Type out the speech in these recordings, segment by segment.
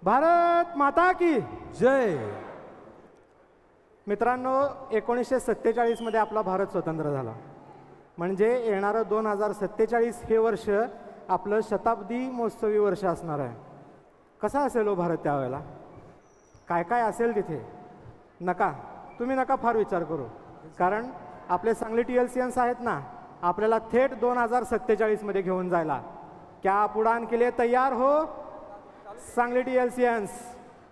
भारत माता की जय. मित्रांनो, 1947 मध्ये आपला भारत स्वतंत्र झाला. म्हणजे येणारं 2047 हे वर्ष आपलं शताब्दी महोत्सवी वर्ष असणार आहे. कसा असेल हो भारत त्यावेळेला? काय काय असेल तिथे? तुम्ही नका फार विचार करू, कारण आपले सांगली TLCians आहेत ना, आपल्याला थेट 2047 मध्ये घेऊन जायला. क्या आप उडान के लिए तैयार हो? सांगली TLCians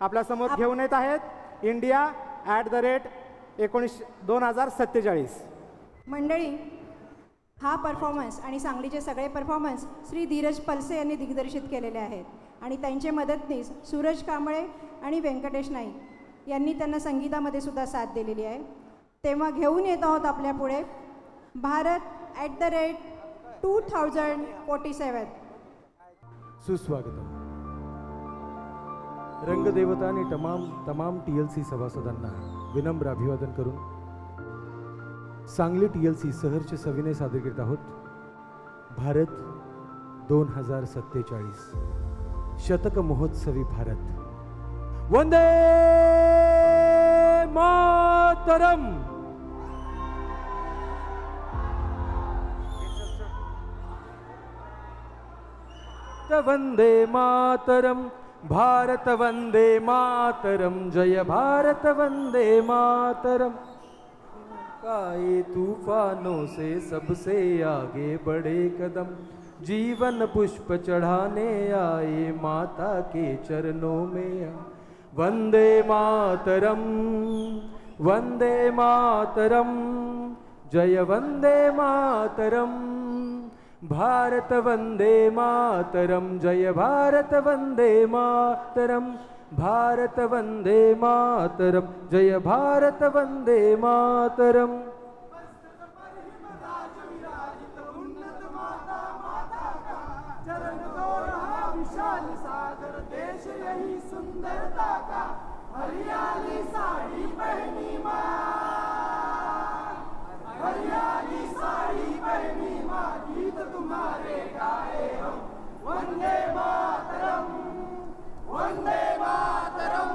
आपल्या समोर घेऊन येत आहेत इंडिया @2047. मंडळी, हा परफॉर्मन्स आणि सांगलीचे सगळे परफॉर्मन्स श्री धीरज पलसे यांनी दिग्दर्शित केलेले आहेत आणि त्यांचे मदतनीस सूरज कांबळे आणि व्यंकटेश नाईक यांनी त्यांना संगीतामध्ये सुद्धा साथ दिलेली आहे. तेव्हा घेऊन येत आहोत आपल्या पुढे भारत @2047. सुस्वागतम. रंगदेवता आणि तमाम TLC सभासदांना विनम्र अभिवादन करून सांगली TLC सहर्ष सविनय सादर करीत आहोत भारत 2047 शतक महोत्सवी भारत. वंदे मातरम. वंदे मातरम, भारत वंदे मातरम, जय भारत वंदे मातरम. आए तूफानों से सबसे आगे बढ़े कदम, जीवन पुष्प चढ़ाने आए माता के चरणों में. वंदे मातरम, वंदे मातरम, जय वंदे मातरम. भारत वंदे मातरम, जय भारत वंदे मातरम. भारत वंदे मातरम, जय भारत वंदे मातरम. हरियाली साड़ी पहनी माँ, हरियाली साड़ी पहनी माँ, गीत तुम्हारे गाए हम. वंदे मातरम, वंदे मातरम,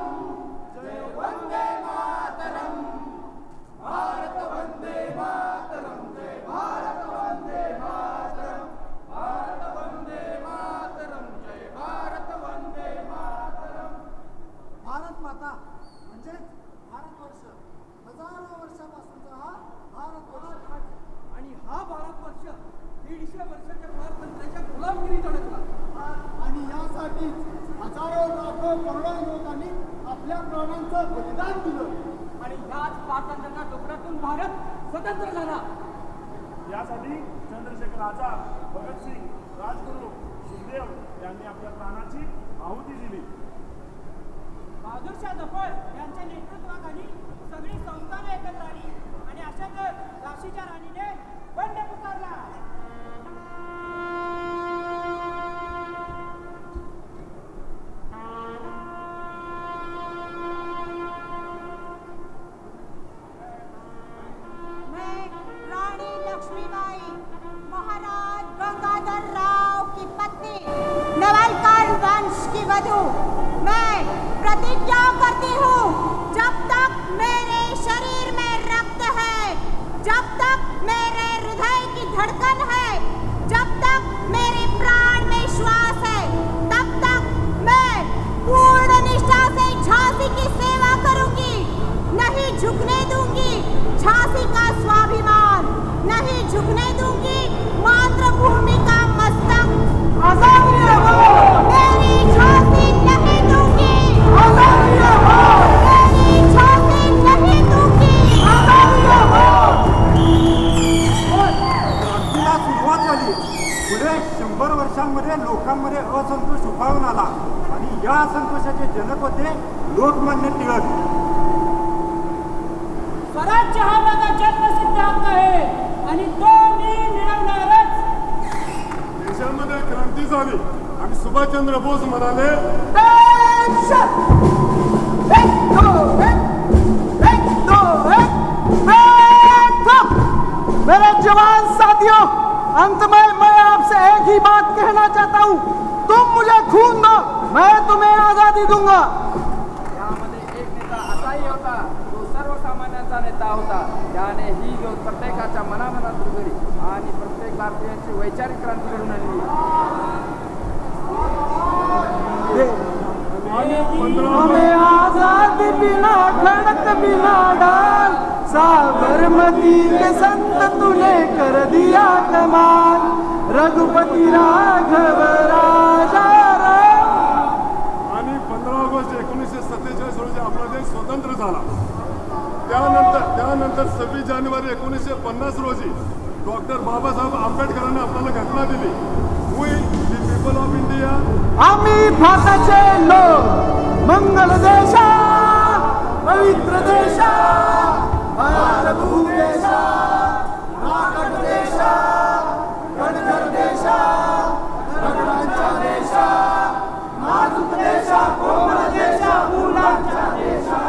जय वंदे मातरम. भारत वंदे मातरम, जय भारत वंदे मातरम. भारत वंदे मातरम, जय भारत वंदे मातरम. भारत माता म्हणजे भारतवर्ष, हजारो वर्षापासूनचा हा भारतवर्ष आणि हा भारतवर्ष 150 वर्षाच्या स्वातंत्र्याच्या गुलामगिरीत अडकला. आणि यासाठी हजारो लाखो करोडो युवकांनी आपल्या प्राणांचं बलिदान दिलं आणि याच स्वातंत्र्याच्या डोक्यातून भारत स्वतंत्र झाला. यासाठी चंद्रशेखर आझाद, भगतसिंग, राजगुरू, सुखदेव यांनी आपल्या प्राणाची आहुती दिली. बहादूरशाह जफर यांच्या नेतृत्वाखाली सगळी संस्थाने एकत्र आली आणि अशाच झाशीच्या राणीने बंड पुकारला. मैं रानी लक्ष्मीबाई महाराज गंगाधर राव की पत्नी, नेवलकर वंश की वधू, मैं प्रतिज्ञा करती हूँ, जब तक मेरे शरीर में रक्त है, जब तक मेरे हृदय की धड़कन है, जब तक मेरे प्राण में श्वास है, तब तक मैं पूर्ण निष्ठा से झांसी की सेवा करूंगी. नहीं झुकने दूंगी झांसी का स्वाभिमान, नहीं झुकने दूंगी मातृभूमि का मस्तक. मेरी झांसी नहीं दूंगी, मेरी झांसी नहीं दूंगी. क्रांतीला सुरुवात झाली. पुढे 100 वर्षांमध्ये लोकांमध्ये असंतोष उफाळून आला आणि या असंतोषाचे जनक होते लोकमान्य टिळक. स्वराज्य हा माझा जन्मसिद्ध हक्क आहे आणि तो मी मिळवणारच. देशामध्ये क्रांती झाली आणि सुभाषचंद्र बोस म्हणाले, मेरे जवान साथियों, अंत में मैं आपसे एक ही बात कहना चाहता हूँ, तुम मुझे खून दो, मैं तुम्हें आजादी दूंगा. यामध्ये एक नेता असाही होता जो सर्वसामान्यांचा नेता होता. त्याने ही प्रत्येकाच्या मनामनात रुजली आणि प्रत्येक भारतीयांची वैचारिक क्रांती घडून आणली. हमें आजादी बिना खड़क बिना डाल साबरमती के संत तूने कर दिया कमाल रघुपति राघव राजा राम. आणि 15 ऑगस्ट 1947 रोजी आपला देश स्वतंत्र झाला. त्यानंतर 26 जानेवारी 1950 रोजी डॉक्टर बाबासाहेब आंबेडकरांनी आपल्याला घटना दिली. We the people of India आम्ही भारताचे लोक मंगल देशा पवित्र देशा भारत भूदेशा नागड देशा गणधर देशा गगनांचा देशा नाजूक देशा कोमल देशा मुलांचा देशा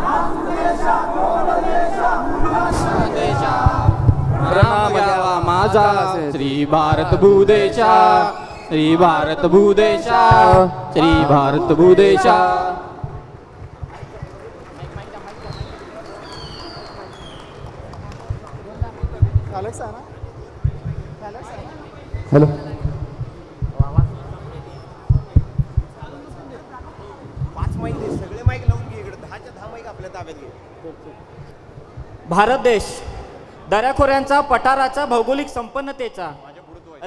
नाजूक देशा कोमल देशा मुलांचा देशा प्रणाम घ्यावा माझा श्री भारत भूदेशा श्री भारत भूदेशा श्री भारत भूदेशा. हॅलो. भारत देश दऱ्याखोऱ्यांचा पठाराचा भौगोलिक संपन्नतेचा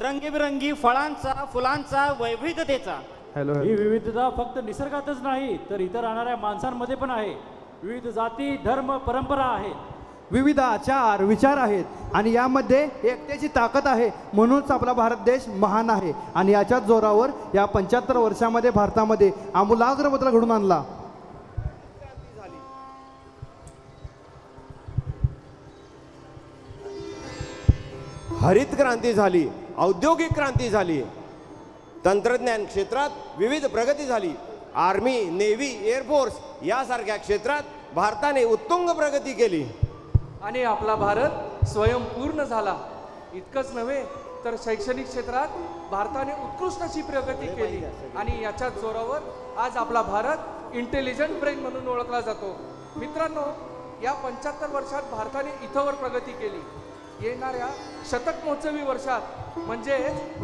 रंगीबिरंगी फळांचा फुलांचा वैविध्यतेचा. हॅलो. ही विविधता फक्त निसर्गातच नाही तर इथं राहणाऱ्या माणसांमध्ये पण आहे. विविध जाती धर्म परंपरा आहेत. विविध आचार विचार आहेत आणि यामध्ये एकतेची ताकद आहे. म्हणूनच आपला भारत देश महान आहे आणि याच्याच जोरावर या 75 वर्षामध्ये भारतामध्ये आमूलाग्र बदल घडून आणला. हरित क्रांती झाली, औद्योगिक क्रांती झाली, तंत्रज्ञान क्षेत्रात विविध प्रगती झाली. आर्मी नेव्ही एअरफोर्स यासारख्या क्षेत्रात भारताने उत्तुंग प्रगती केली आणि आपला भारत स्वयंपूर्ण झाला. इतकंच नव्हे तर शैक्षणिक क्षेत्रात भारताने उत्कृष्ट अशी प्रगती केली आणि याच्याच जोरावर आज आपला भारत इंटेलिजंट ब्रेन म्हणून ओळखला जातो. मित्रांनो, या 75 वर्षात भारताने इथंवर प्रगती केली. येणाऱ्या शतक महोत्सवी वर्षात म्हणजे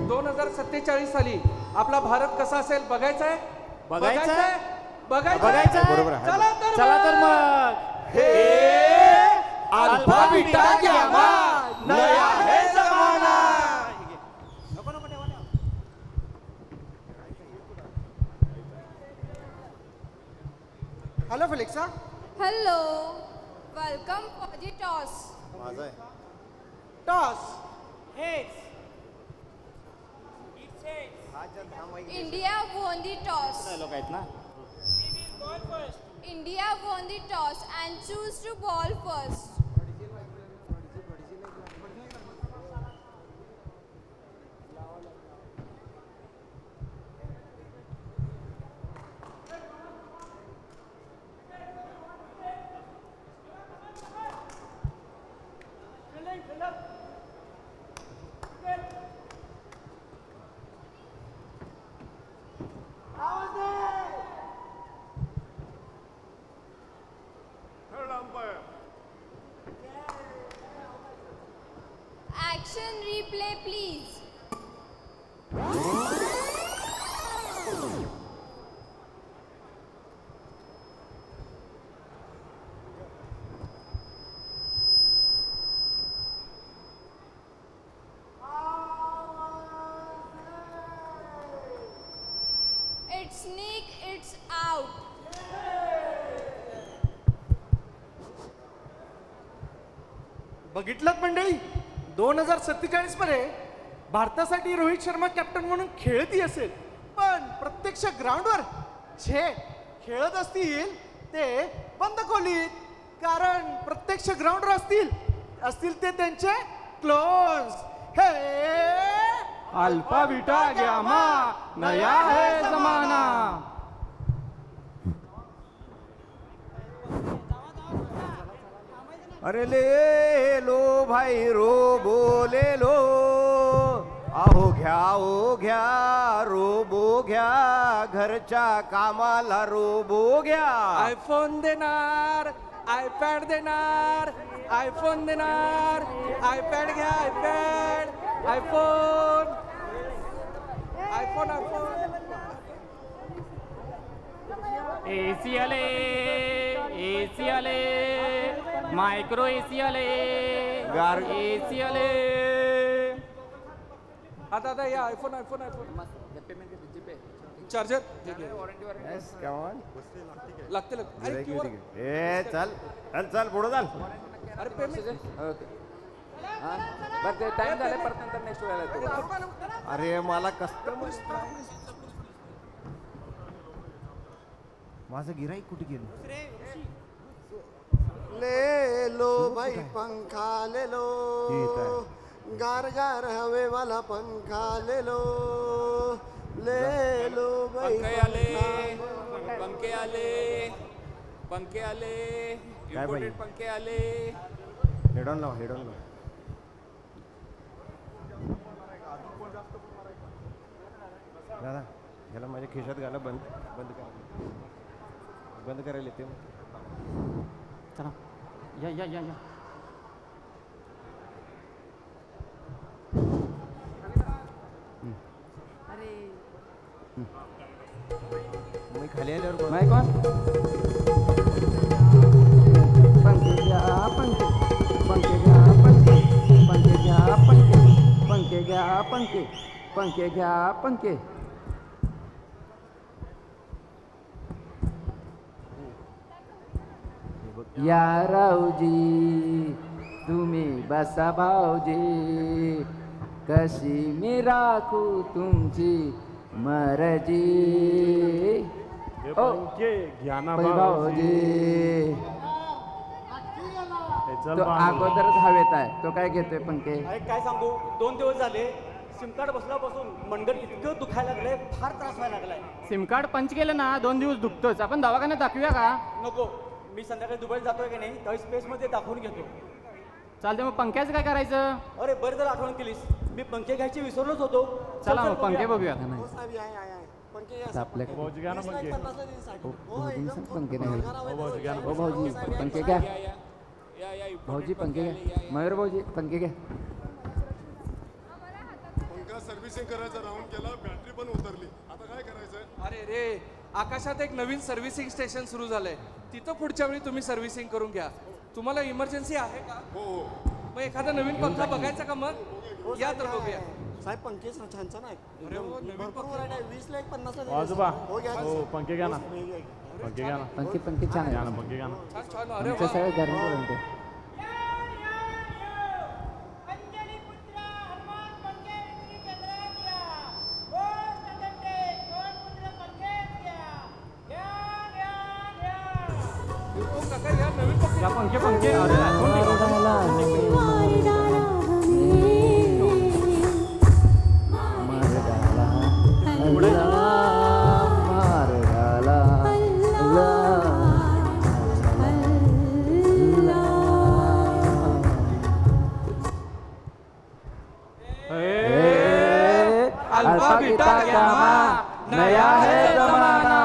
2047 साली आपला भारत कसा असेल बघायचंय. चला तर मग अल्फा बीटा गॅमा नया है जमाना. हॅलो फेलिक्सा. Hello, welcome for the toss. माझा आहे toss. India won the toss. लोक आहेत ना. India won the toss and choose to ball first. Action replay please. It's Nick, it's out. बघितलं मंडळी, 2047 मध्ये भारतासाठी रोहित शर्मा कॅप्टन म्हणून खेळती असेल, पण प्रत्यक्ष ग्राउंडवर जे खेळत असतील ते बंद खोलीत. कारण प्रत्यक्ष ग्राउंडवर असतील ते त्यांचे क्लोन्स. हे अल्फा बीटा गॅमा नया है जमाना. अरे ले लो भाई रो बोले लो अहो घ्या ओ घ्या रोबो घ्या घरच्या कामाला रोबो घ्या. आयफोन देणार, आयपॅड देणार, आयफोन देणार, आयपॅड घ्या, iPad, iPhone, iPhone, iPhone. AC आले, एसी आले, मायक्रो एसी आले, गार एसी आले. आता या आयफोन, आयफोन, आयफोन. चार्जर लागते ए चल चल चल पुढे चाल. अरे पेमेंट टाइम झाले परत नंतर नेक्स्ट वेळेला. अरे मला कस्टमर माझं गिराईक कुठे गेलं. ले लो भाई पंखा ले लो, गार गार हवे वाला पंखा ले लो, ले लो भाई. पंखे आले, पंखे आले, पंखे आले, इम्पोर्टेड पंखे आले. हेडॉन लाव, हेडॉन लाव. दादा ह्याला माझ्या खिशात घाला. बंद बंद करा, बंद करायला येते. चला या या या या. मी खाली आल्यावर नाही कोण पंखे घ्या, पंखे, पंखे घ्या, पंखे, पंखे घ्या, पंखे, पंखे घ्या, पंखे, पंखे घ्या, पंखे. या राऊजी तुम्ही बसा भाऊजी, कशी मी राखू तुमची मर्जी. घ्या ना भाऊजी. तो अगोदरच हवेत आहे, तो काय घेतोय पंखे. काय सांगू, 2 दिवस झाले सिम कार्ड बसल्यापासून मनगट इतकं दुखायला लागलंय, फार त्रास व्हायला लागलाय. सिम कार्ड पंच केलं ना 2 दिवस दुखतोच. आपण दवाखान्यात दाखवूया का. नको, मी संध्याकाळी दुबईत जातोय की नाही त्यावेळी स्पेसमध्ये दाखवून घेतो. चालते मग पंख्याचं काय करायचं. अरे बरं जर आठवण केलीस, मी पंखे घ्यायची विसरलोच होतो. चला मग पंखे बघूया. पंखे भाऊजी पंखे घ्या, भाऊजी पंखे घ्या, मयूर भाऊजी पंखे घ्या. पंखा सर्व्हिसिंग करायचा राऊंड केला, बॅटरी पण उतरली. आता काय करायचं. अरे रे, आकाशात एक नवीन सर्व्हिसिंग स्टेशन सुरू झालंय, तिथं पुढच्या वेळी तुम्ही सर्व्हिसिंग करून घ्या. तुम्हाला इमर्जन्सी आहे का. हो. मग एखादा नवीन पंखा बघायचा का. मग या तर बघूया. साहेब पंखे छान छान आहेत. भरपूर व्हरायटी आहे. 20 ला 50 ला. आजोबा हो घ्या. हो पंखे घ्या ना, पंखे घ्या ना. पंखे पंखे छान आहे. पंखे घ्या ना. छान छान. अरे आमच्या सगळ्या गरम करून ते. पंखे पंखे अल्फा बीटा गामा नया है जमाना.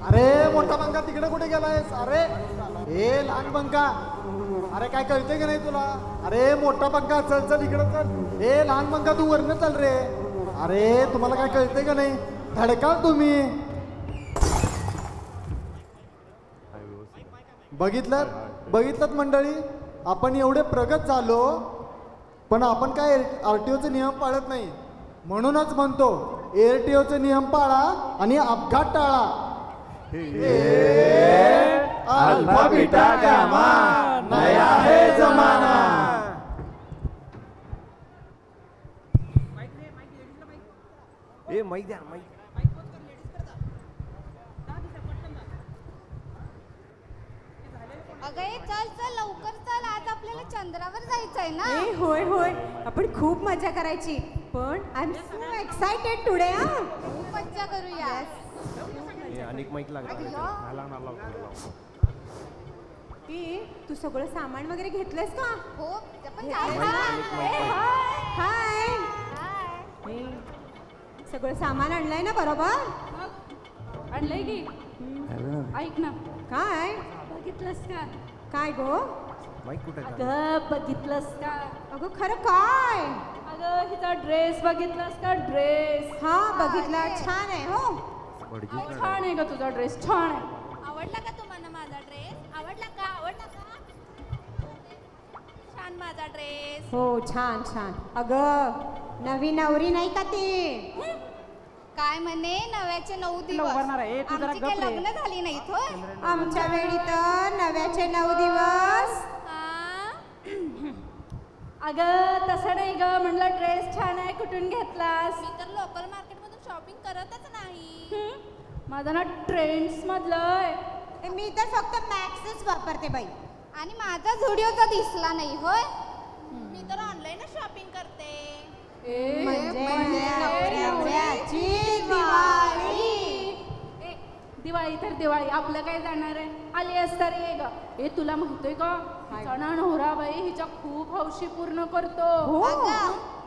अरे मोठा पंखा तिकडे कुठे गेलायस. अरे हे लहान पंखा, अरे काय कळतंय की नाही तुला. अरे मोठा पंखा चल चल इकडे चल. हे लहान पंखा तू वरनं चल रे. अरे तुम्हाला काय कळतंय का नाही, धडका तुम्ही. बघितलं मंडळी, आपण एवढे प्रगत झालो पण आपण काय आरटीओचे नियम पाळत नाही. म्हणूनच म्हणतो एअरटीओचे नियम पाळा आणि अपघात टाळा. अल्फा बीटा गामा नया है जमाना. ए माईक द्या, माईक. अगं चल चल लवकर चल, आज आपल्याला चंद्रावर जायचंय ना. होय होय, आपण खूप मजा करायची. पण I am so excited today. खूप मजा करूया. अनेक माईक लागला. तू सगळं सामान वगैरे घेतलंस का? हो हाय. सगळं सामान आणलंय ना बरोबर? आणलंय की. ऐक ना. काय बघितलंस का? काय गो? अगं बघितलंस का? अगं खरं काय? अगं हिचा ड्रेस बघितलास का? ड्रेस. हा बघितला. छान आहे हो. छान आहे का तुझा ड्रेस? छान आहे. आवडला का तुम्हाला माझा ड्रेस? आवडला का? छान माझा ड्रेस. हो छान छान. अगं नवी नवरी नाही का ती? काय म्हणे नव्याचे 9 दिवस. आमची काही लग्न झाली नाही तो. आमच्या वेळी तर नव्याचे 9 दिवस. अगं तसं नाही ग, म्हणलं ड्रेस छान आहे. कुठून घेतलास? मी तर लोकल मार्केट मधून शॉपिंग करतच नाही. माझं ना ट्रेंड्स मधलं. मी तर फक्त मॅक्सच वापरते बाई. आणि माझा झुडिओचा दिसला नाही होय. मी तर ऑनलाईनच शॉपिंग करते. दिवाळी तर दिवाळी, आपलं काय जाणार आहे. आली असता रे ग. तुला माहितीये का हिचा नवरा बाई हिच्या खूप हौशी पूर्ण करतो.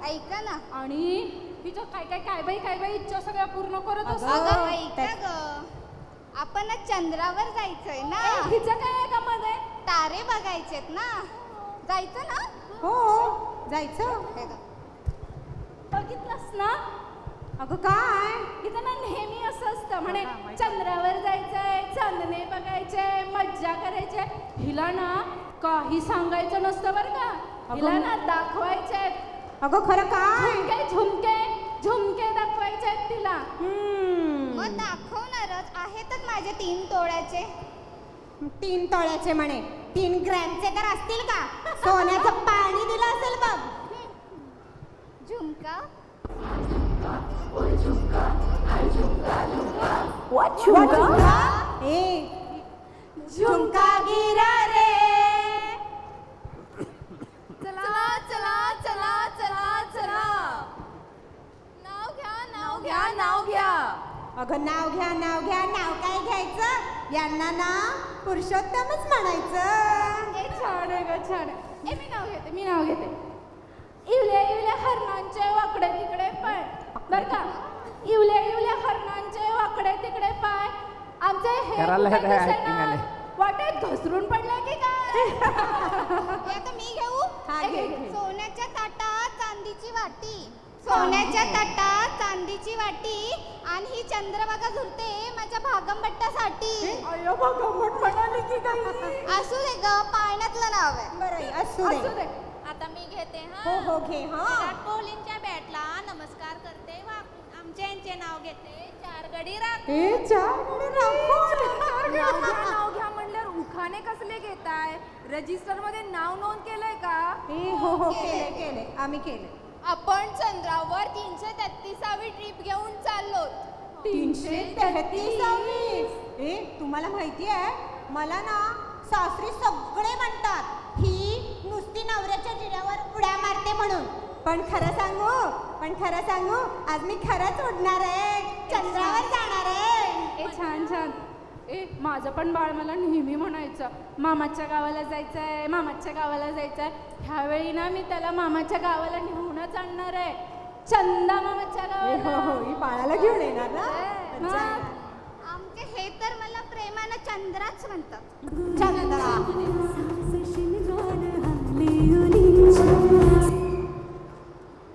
ऐका ना. आणि हिच्या काय बाई इच्छा सगळ्या पूर्ण करत असतो. ऐका ग, आपण चंद्रावर जायचंय ना. हिचं काय आहे का मध्ये? तारे बघायचेत ना. जायचं ना? हो जायचं. बघितलंस ना? अगं काय? इथं ना नेहमी असं असतं म्हणे चंद्रावर जायचंय, चांदणे बघायचे, मज्जा करायचे. हिला ना काही सांगायचं नसतं बरं का. हिला ना दाखवायचे. अगं खरं काय? झुमके दाखवायचे आहेत तिला. मग दाखवणारच आहेतच माझे 3 तोळ्याचे. 3 तोळ्याचे म्हणे. 3 ग्रॅमचे तर असतील का? सोन्याचं पाणी दिलं असेल बघ. झुमका. झुमका गिरा रे. चला चला चला चला चला. नाव घ्या. अगं नाव घ्या. नाव काय घ्यायचं? यांना ना पुरुषोत्तमच म्हणायचं. छान आहे ग, छान आहे. मी नाव घेते. इवल्या हरणांचे वाकडे तिकडे पाय. बर का? इवल्या हरणांचे वाकडे तिकडे पाय. आमचे हे वाटेत घसरून पडले की काय? आता मी घेऊ. सोन्याच्या ताटात चांदीची वाटी. सोन्याच्या ताटात चांदीची वाटी. आणि ही चंद्रभागा झुरते माझ्या भागमभट्टासाठी. भागमभट म्हणाली की काही? असू दे ग, पाळण्यातलं नाव आहे. बरं असू दे. आता मी घेते. हो घे. विराट कोहलींच्या बॅटला नमस्कार करते. आमच्या यांचे नाव घेते. 4 गडी राखून. 4 गडी राखून. नाव घ्या म्हणल्यावर उखाणे कसले घेताय? रजिस्टर मध्ये नाव नोंद केलंय का? हो केले. आम्ही केले. आपण चंद्रावर 333वी ट्रिप घेऊन चाललो. 333वी? तुम्हाला माहिती आहे मला ना सासरी सगळे म्हणतात ही नुसती नवऱ्याच्या जिऱ्यावर उड्या मारते म्हणून. पण खरं सांगू आज मी खरंच उडणार आहे. चंद्रावर जाणार आहे. छान. माझं पण बाळ मला नेहमी म्हणायचं मामाच्या गावाला जायचंय. ह्यावेळी ना मी त्याला मामाच्या गावाला नेऊनच आणणार आहे. चंदा मामाच्या गावाला. हो बाळाला घेऊन येणार ना. आमचे हे तर मला प्रेमानं चंद्राच म्हणतात.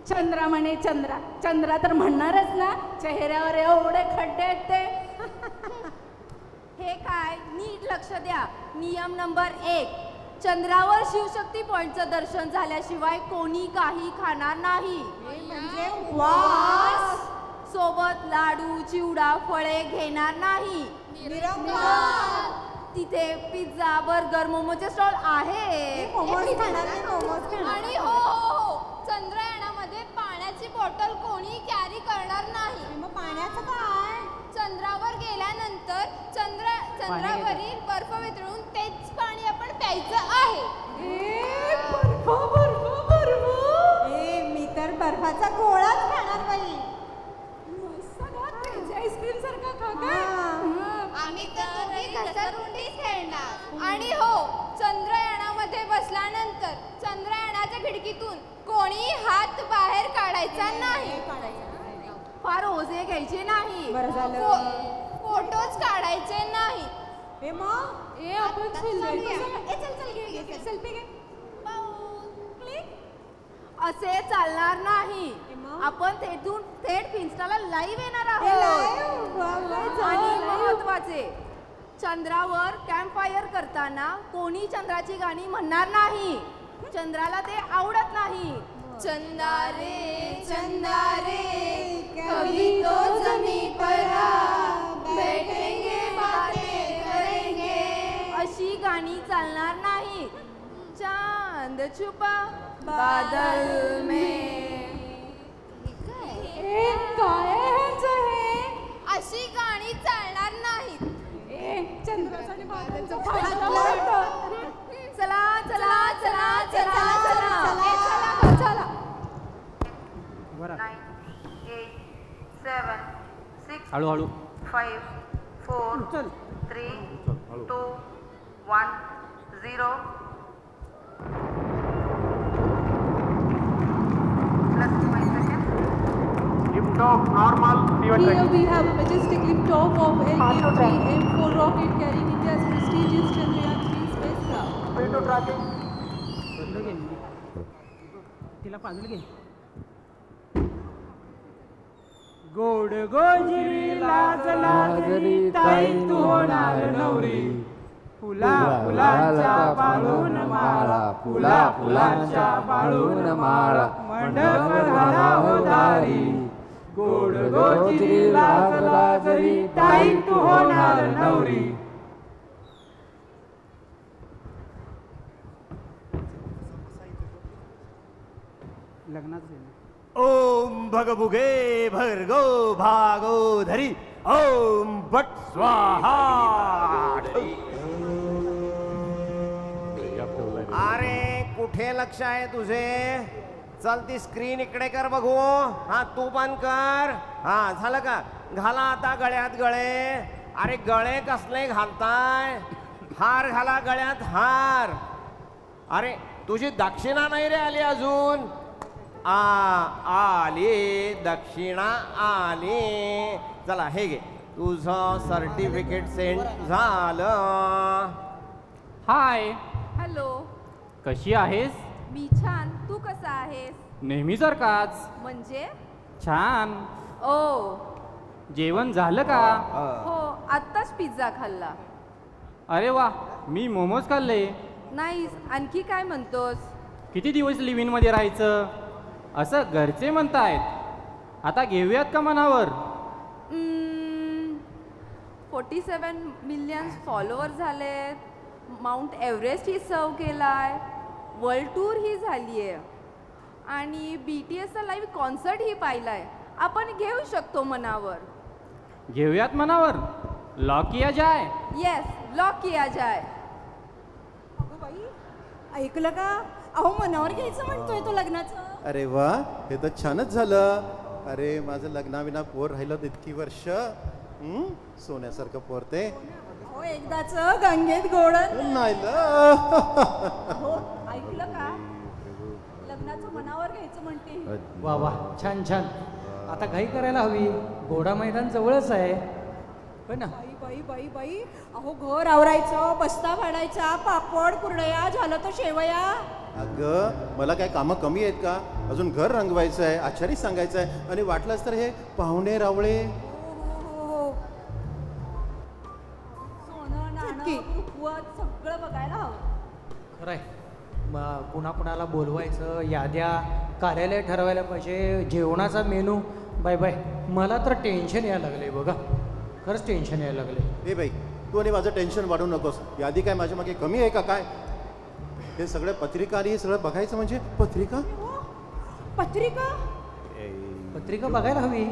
चंद्रा म्हणे चंद्रा तर म्हणणारच ना. चेहऱ्यावर एवढे खड्डे आहेत ते. हे काय नीट लक्ष द्या. नियम नंबर 1, चंद्रावर शिवशक्ती पॉइंटचं दर्शन झाल्याशिवाय कोणी काही खाणार नाही. म्हणजे उपवास. सोबत लाडू चिवडा फळे घेणार नाही. तिथे पिझ्झा बर्गर मोमोचे स्टॉल आहे. आणि हो चंद्रयानामध्ये पाण्याची बॉटल कोणी कॅरी करणार नाही. मग पाण्याचं काय? चंद्रावर गेल्यानंतर चंद्रावरील बर्फ वितळून तेच पाणी आपण प्यायचं आहे. मी तर बर्फाचा गोळाच खाणार बाई. आईस्क्रीम सारखा खा. आम्ही तर घसरगुंडी खेळणार. आणि हो घराच्या खिडकीतून कोणी हात बाहेर काढायचा नाही. फार ओझे घ्यायचे नाही. फोटोज काढायचे नाही. आपण सेल्फी घे. असे चालणार नाही. आपण थेट इन्स्टाला लाईव्ह येणार आहोत. आणि महत्वाचे, चंद्रावर कॅम्प फायर करताना कोणी चंद्राची गाणी म्हणणार नाही. चंद्राला ते आवडत नाही. चंदा रे कभी तो जमी पर बैठेंगे बातें करेंगे अशी गाणी चालणार नाही. चांद छुपा बादल में. काय अशी गाणी चालणार नाहीत. चंद्राचा आणि बादलचा चला चला चला चला चला चला. 9, 8, 7, 6, हळूहळू 5, 4, 3, 2, 1, 0. Lift-off normal. Here we have a majestic lift-off of LM-3M4 rocket carrying India's prestigious Chandrayaan-3 spacecraft. Into tracking. तिला पाजलं घे. गोड गोजिरी लाज लाजरी ताई तू होणार नवरी. फुला फुलांच्या बाळून माळा, फुला फुलांच्या बाळून माळा, मंडप घाला हो दारी. गोड गोजिरी लाज लाजरी ताई तू होणार नवरी. लग्नाचं ओम भगभुगे भर्गो भागो धरी ओम भट स्वाहा. अरे कुठे लक्ष आहे तुझे? चल ती स्क्रीन इकडे कर बघू. हा तू पण कर. हा झालं का? घाला आता गळ्यात गळे. अरे गळे कसले घालताय? हार घाला गळ्यात हार. अरे तुझी दक्षिणा नाही रे आली अजून. आली दक्षिणा आली. चला हे घे तुझं सर्टिफिकेट सेंड झालं. हाय, हॅलो. कशी आहेस? मी छान. तू कसा आहेस? नेहमीसारखाच. म्हणजे छान. ओ, जेवण झालं का? हो, आत्ताच पिझ्झा खाल्ला. अरे वा, मी मोमोज खाल्ले. नाही, आणखी काय म्हणतोस? किती दिवस लिव्ह इन मध्ये राहायचं असं घरचे म्हणतायत. आता घेऊयात का मनावर? 47 मिलियन फॉलोअर झालेत. माउंट एव्हरेस्ट ही सर्व केलाय. वर्ल्ड टूर ही झाली आहे. आणि BTSचा लाईव्ह कॉन्सर्ट ही पाहिलाय. आपण घेऊ शकतो मनावर. घेऊयात मनावर. लॉक किया जाय. येस, लॉक किया जाय. अगं बाई, ऐकलं का? अहो मनावर घ्यायचं म्हणतोय तो लग्नाचं. अरे वा, हे तर छानच झालं. अरे माझं लग्नाविना पोर राहिलं इतकी वर्ष. सोन्यासारखं पोर ते. हो, एकदाच गंगेत गोडन नाही. हो, ऐकलं का? लग्नाचं मनावर घ्यायचं म्हणते. वा वा, छान छान. आता घाई करायला हवी. घोडा मैदान जवळच आहे. हो ना. बाई बाई बाई बाई, अहो घर आवरायचं, बस्ता फाडायचा, पापड कुरडया, झालं तर शेवया. अगं मला काय कामं कमी आहेत का? अजून घर रंगवायचं आहे, आचारी सांगायचं आहे, आणि वाटलंच तर हे पाहुणे रावळे. सोनं नाणं रुपवत सगळं बघायला हवं. खरंय. मग कुणाकुणाला बोलवायचं, याद्या, कार्यालय ठरवायला पाहिजे, जेवणाचा मेनू. बाय बाय, मला तर टेन्शन यायला लागले बघा. खरंच टेन्शन यायला लागले. ए बाई, तू आणि माझं टेन्शन वाढू नकोस. यादी काय माझ्या मागे कमी आहे का काय? हे सगळं पत्रिका आणि हे सगळं बघायचं म्हणजे पत्रिका. पत्रिका पत्रिका बघायला हवी.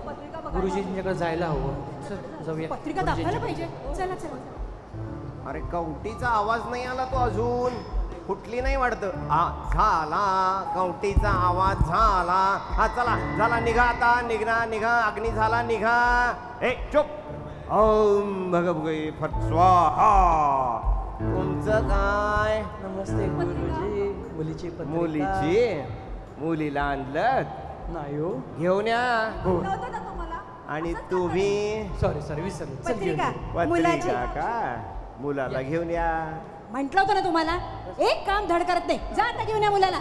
पत्रिका गुरुजींच्याकडे जायला हवं. जाऊया. पत्रिका दाखवायला पाहिजे. चला चला. अरे कवटीचा आवाज नाही आला तो अजून. कुठली नाही वाटतं. झाला कवटीचा आवाज झाला. हा चला झाला. निघा आता. निघा निघा. अग्नी झाला. निघा. ए चुप. ओम भगभुगे फट स्वाहा. तुमचं काय? नमस्ते गुरुजी. मुलीची पत्रिका. मुलीची? मुलीला आणलं नाही हो. घेऊन या. नव्हतं ना तुम्हाला आणि तुम्ही सॉरी सॉरी विसरलो. चल, पत्रिका पत्रिका मुलाची का? मुलाला घेऊन या. म्हटलं होतं ना तुम्हाला एक काम धड करत नाही. जा आता घेऊन या मुलाला.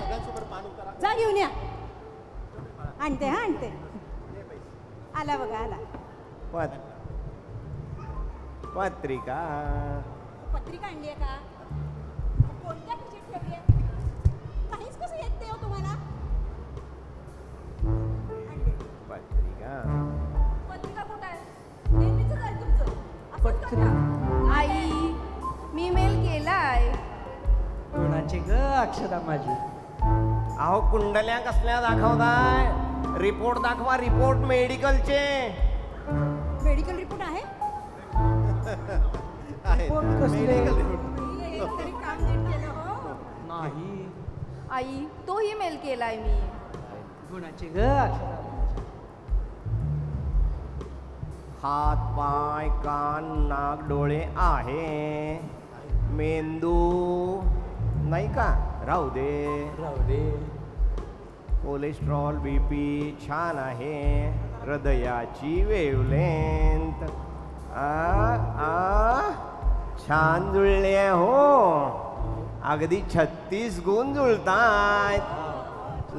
जा घेऊन या. आणते हा आणते. आला बघा आला. पत्रिका पत्रिका आणली आहे का? कोणत्या खिशीत ठेवली आहे? काहीच कसं येत नाही हो तुम्हाला. पत्रिका पत्रिका कुठं आहे? नेहमीच आहे तुमचं. असंच करता. आई मी मेल केलाय. कोणाची ग अक्षरा माझी? अहो कुंडल्या कसल्या दाखवताय? रिपोर्ट दाखवा. रिपोर्ट मेडिकलचे. मेडिकल रिपोर्ट आहे? तरी काम नीट केलं हो. नाही. आई तोही मेल केलाय मी. कोणाची ग अक्षरा? हात पाय कान नाक डोळे आहे. मेंदू नाही का? राहू दे. कोलेस्ट्रॉल बीपी छान आहे. हृदयाची वेवलेंथ छान जुळले हो. अगदी 36 गुण जुळतायत.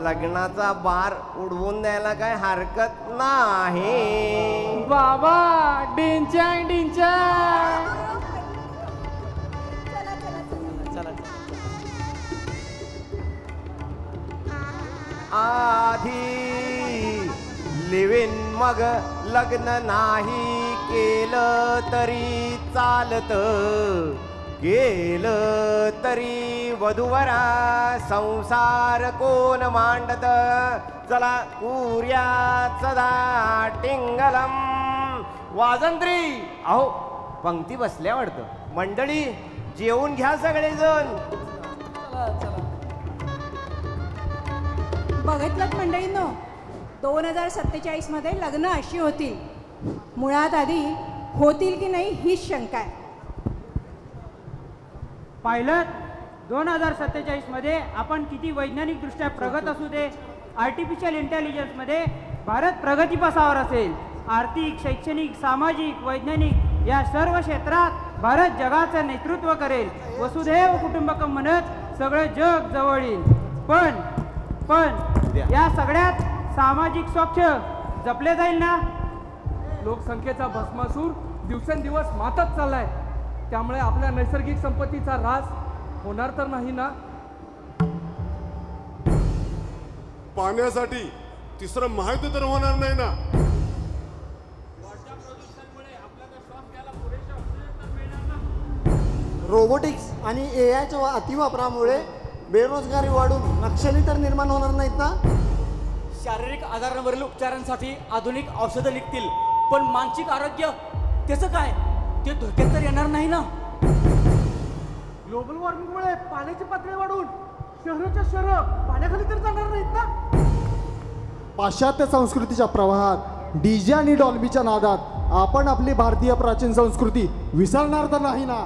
लग्नाचा बार उडवून द्यायला काय हरकत नाही. बाबा डिंचांग डिंचांग. आधी लिव्हिन मग लग्न नाही केलं तरी चालत. केलं तरी वधूवरा संसार कोण मांडत. चला कुर्यात सदा टिंगलम वाजंत्री. अहो पंक्ती बसल्या वाटतं. मंडळी जेवून घ्या सगळेजण. बघितलं मंडळींनो 2047 मध्ये लग्न अशी होतील. मुळात आधी होतील की नाही हीच शंका आहे. पाहिलं 2047 मध्ये आपण किती वैज्ञानिकदृष्ट्या प्रगत असू दे, आर्टिफिशियल इंटेलिजन्समध्ये भारत प्रगतीपथावर असेल. आर्थिक शैक्षणिक सामाजिक वैज्ञानिक या सर्व क्षेत्रात भारत जगाचं नेतृत्व करेल. वसुधैव कुटुंबकम म्हणत सगळं जग जवळ येईल. पण या सगळ्यात सामाजिक स्वच्छ जपले जाईल ना? लोकसंख्येचा भस्मासूर दिवसेंदिवस मातच चाललाय. त्यामुळे आपल्या नैसर्गिक संपत्तीचा ऱ्हास होणार तर नाही ना? पाण्यासाठी तिसरं महायुद्ध तर होणार नाही ना? रोबोटिक्स आणि एआयच्या अतिवापरामुळे बेरोजगारी वाढून नक्षली तर निर्माण होणार नाहीत ना? शारीरिक आजारांवरील उपचारांसाठी आधुनिक औषधं निघतील, पण मानसिक आरोग्य त्याचं काय? ते धोक्यात तर येणार नाही ना? ग्लोबल वॉर्मिंगमुळे पाण्याची पातळी वाढून शहराच्या शहर पाण्याखाली तर जाणार नाहीत ना? पाश्चात्य संस्कृतीच्या प्रवाहात डीजे आणि डॉल्बीच्या नादात आपण आपली भारतीय प्राचीन संस्कृती विसरणार तर नाही ना?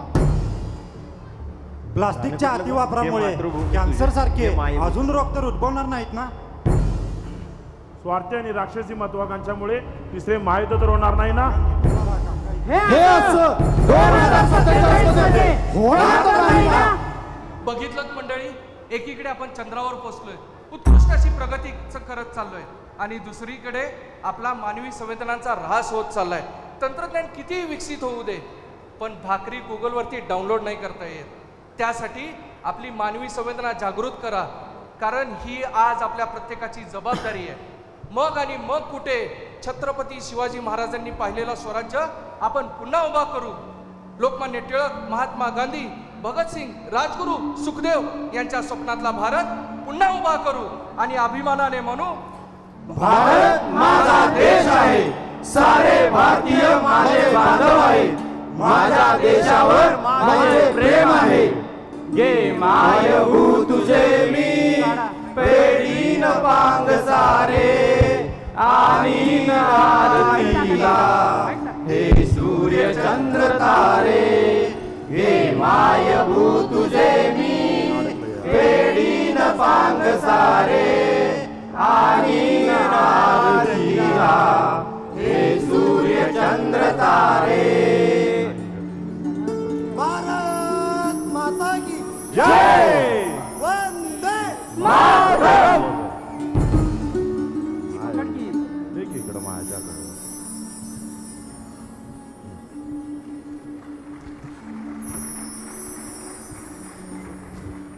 प्लास्टिकच्या अतिवापरामुळे कॅन्सर सारखे अजून रोग तर उद्भवणार नाहीत ना? स्वार्थी आणि राक्षसी महत्वाकांक्षामुळे तिसरे महायुद्ध तर होणार नाही ना? बघितलं मंडळी, एकीकडे आपण चंद्रावर पोहोचलोय, उत्कृष्ट अशी प्रगती करत चाललोय, आणि दुसरीकडे आपला मानवी संवेदनांचा ऱ्हास होत चाललाय. तंत्रज्ञान किती विकसित होऊ दे, पण भाकरी गुगलवरती डाउनलोड नाही करता येत. त्यासाठी आपली मानवी संवेदना जागृत करा, कारण ही आज आपल्या प्रत्येकाची जबाबदारी आहे. मग आणि मग कुठे छत्रपती शिवाजी महाराजांनी पाहिलेलं स्वराज्य आपण पुन्हा उभा करू. लोकमान्य टिळक, महात्मा गांधी, भगतसिंग, राजगुरू, सुखदेव यांच्या स्वप्नातला भारत पुन्हा उभा करू आणि अभिमानाने म्हणू, भारत माझा देश आहे, सारे भारतीय माझे बांधव आहेत. माझ्या देशावर माझे प्रेम आहे. ये मायहू तुझे मी पेडीन पांग सारे आनीन आरतीला हे सूर्य चंद्र तारे. हे मायहू तुझे मी पेडीन पांग सारे आणि